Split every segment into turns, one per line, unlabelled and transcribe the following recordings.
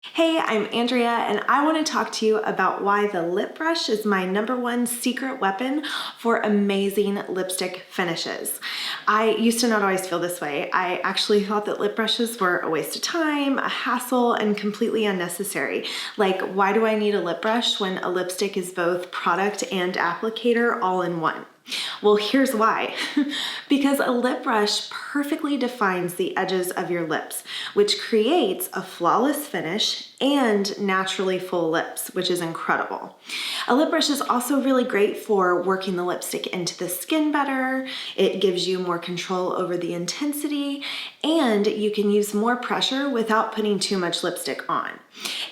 Hey, I'm Andrea, and I want to talk to you about why the lip brush is my #1 secret weapon for amazing lipstick finishes. I used to not always feel this way. I actually thought that lip brushes were a waste of time, a hassle, and completely unnecessary. Like, why do I need a lip brush when a lipstick is both product and applicator all in one? Well, here's why. Because a lip brush perfectly defines the edges of your lips, which creates a flawless finish and naturally full lips, which is incredible. A lip brush is also really great for working the lipstick into the skin better. It gives you more control over the intensity, and you can use more pressure without putting too much lipstick on.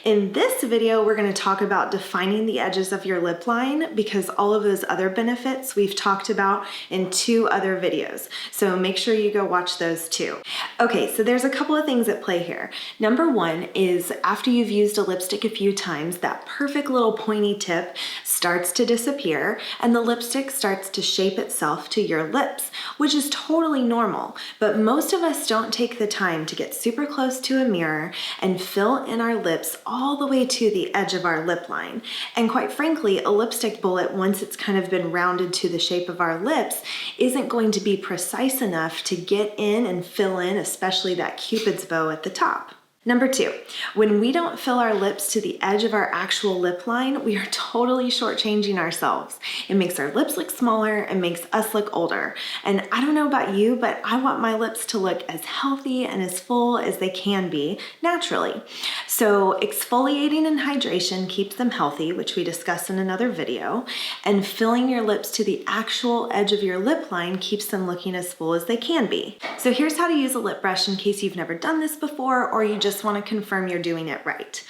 In this video, we're going to talk about defining the edges of your lip line because all of those other benefits we've talked about in 2 other videos. So make sure you go watch those too. Okay, so there's a couple of things at play here. Number 1 is after you've used a lipstick a few times, that perfect little pointy tip starts to disappear and the lipstick starts to shape itself to your lips, which is totally normal. But most of us don't take the time to get super close to a mirror and fill in our lips all the way to the edge of our lip line. And quite frankly, a lipstick bullet, once it's kind of been rounded to the shape of our lips, isn't going to be precise enough to get in and fill in, especially that Cupid's bow at the top. Number 2, when we don't fill our lips to the edge of our actual lip line, we are totally shortchanging ourselves. It makes our lips look smaller and makes us look older. And I don't know about you, but I want my lips to look as healthy and as full as they can be naturally. So exfoliating and hydration keeps them healthy, which we discussed in another video, and filling your lips to the actual edge of your lip line keeps them looking as full as they can be. So here's how to use a lip brush in case you've never done this before or you just want to confirm you're doing it right.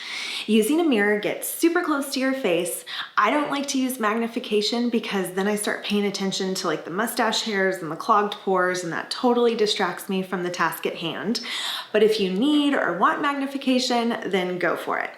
Using a mirror, get super close to your face. I don't like to use magnification because then I start paying attention to like the mustache hairs and the clogged pores, and that totally distracts me from the task at hand. But if you need or want magnification, then go for it.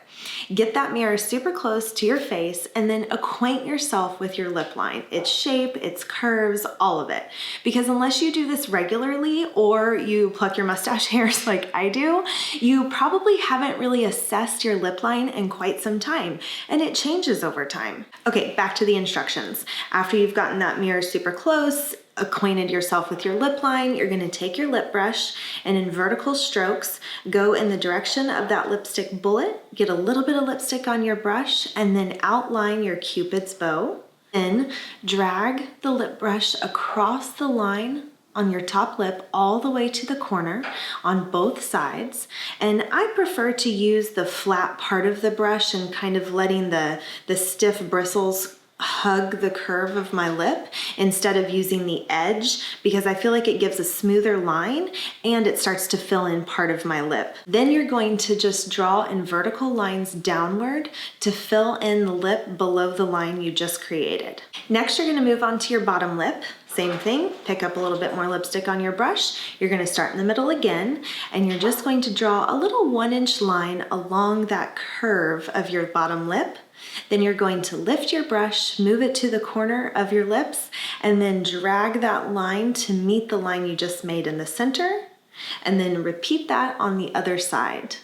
Get that mirror super close to your face and then acquaint yourself with your lip line, its shape, its curves, all of it. Because unless you do this regularly or you pluck your mustache hairs like I do, you probably haven't really assessed your lip line in quite some time, and it changes over time. Okay, back to the instructions. After you've gotten that mirror super close, acquainted yourself with your lip line, you're going to take your lip brush and in vertical strokes, go in the direction of that lipstick bullet, get a little bit of lipstick on your brush, and then outline your Cupid's bow. Then drag the lip brush across the line on your top lip all the way to the corner on both sides. And I prefer to use the flat part of the brush and kind of letting the stiff bristles hug the curve of my lip instead of using the edge, because I feel like it gives a smoother line and it starts to fill in part of my lip. Then you're going to just draw in vertical lines downward to fill in the lip below the line you just created. Next, you're going to move on to your bottom lip. Same thing, pick up a little bit more lipstick on your brush. You're going to start in the middle again, and you're just going to draw a little 1-inch line along that curve of your bottom lip. Then you're going to lift your brush, move it to the corner of your lips, and then drag that line to meet the line you just made in the center, and then repeat that on the other side.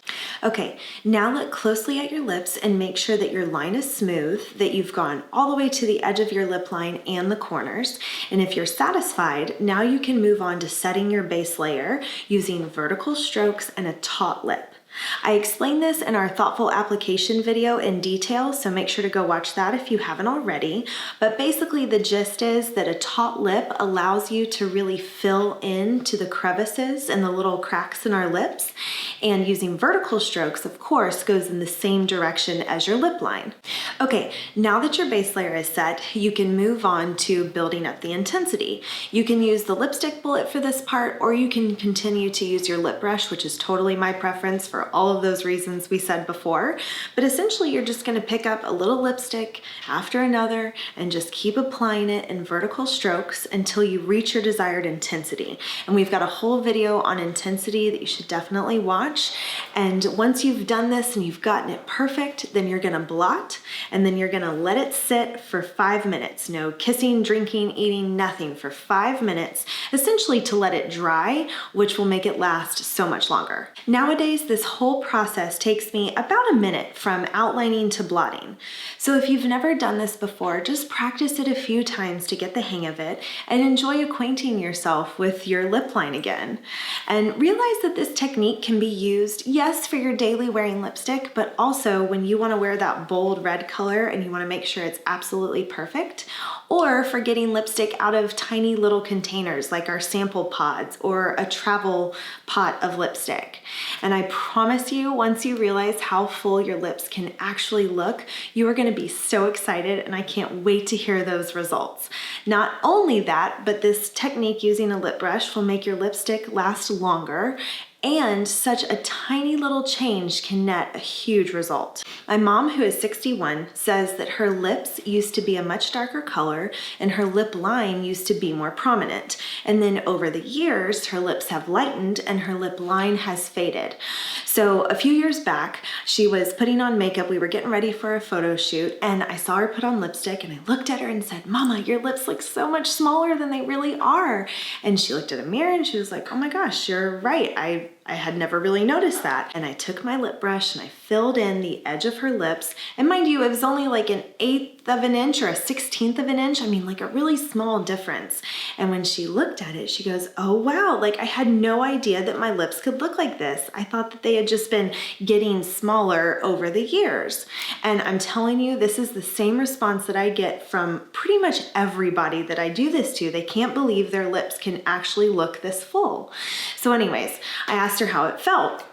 Okay, now look closely at your lips and make sure that your line is smooth, that you've gone all the way to the edge of your lip line and the corners. And if you're satisfied, now you can move on to setting your base layer using vertical strokes and a taut lip. I explained this in our thoughtful application video in detail, so make sure to go watch that if you haven't already. But basically the gist is that a taut lip allows you to really fill in to the crevices and the little cracks in our lips. And using vertical strokes, of course, goes in the same direction as your lip line. Okay, now that your base layer is set, you can move on to building up the intensity. You can use the lipstick bullet for this part, or you can continue to use your lip brush, which is totally my preference for all of those reasons we said before. But essentially, you're just going to pick up a little lipstick after another and just keep applying it in vertical strokes until you reach your desired intensity. And we've got a whole video on intensity that you should definitely watch. And once you've done this and you've gotten it perfect, then you're going to blot, and then you're going to let it sit for 5 minutes. No kissing, drinking, eating, nothing for 5 minutes, essentially to let it dry, which will make it last so much longer. Nowadays, this whole process takes me about a minute from outlining to blotting. So if you've never done this before, just practice it a few times to get the hang of it and enjoy acquainting yourself with your lip line again. And realize that this technique can be used, yes, for your daily wearing lipstick, but also when you want to wear that bold red color and you want to make sure it's absolutely perfect, or for getting lipstick out of tiny little containers like our sample pods or a travel pot of lipstick. And I promise you, once you realize how full your lips can actually look, you are going to be so excited, and I can't wait to hear those results. Not only that, but this technique using a lip brush will make your lipstick last longer, and such a tiny little change can net a huge result. My mom, who is 61, says that her lips used to be a much darker color and her lip line used to be more prominent. And then over the years, her lips have lightened and her lip line has faded. So a few years back, she was putting on makeup. We were getting ready for a photo shoot and I saw her put on lipstick and I looked at her and said, "Mama, your lips look so much smaller than they really are." And she looked at a mirror and she was like, "Oh my gosh, you're right. I had never really noticed that." And I took my lip brush and I filled in the edge of her lips. And mind you, it was only like an 1/8 of an inch or a 1/16 of an inch. I mean, like a really small difference. And when she looked at it, she goes, "Oh wow, like I had no idea that my lips could look like this. I thought that they had just been getting smaller over the years." And I'm telling you, this is the same response that I get from pretty much everybody that I do this to. They can't believe their lips can actually look this full. So anyways, I asked her how it felt.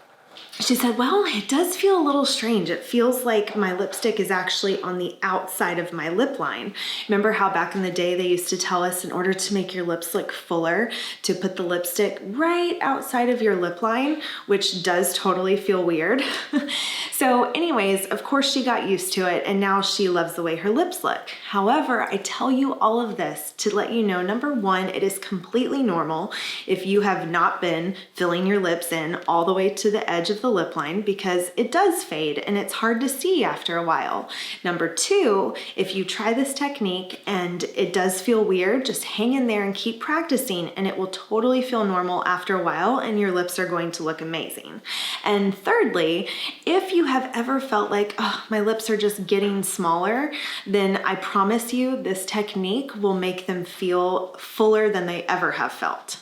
She said, "Well, it does feel a little strange. It feels like my lipstick is actually on the outside of my lip line." Remember how back in the day they used to tell us in order to make your lips look fuller to put the lipstick right outside of your lip line, which does totally feel weird. So anyways, of course she got used to it and now she loves the way her lips look. However, I tell you all of this to let you know, number one, it is completely normal if you have not been filling your lips in all the way to the edge of the lip line, because it does fade and it's hard to see after a while. Number two, if you try this technique and it does feel weird, just hang in there and keep practicing and it will totally feel normal after a while and your lips are going to look amazing. And thirdly, if you have ever felt like, "Oh, my lips are just getting smaller," then I promise you this technique will make them feel fuller than they ever have felt.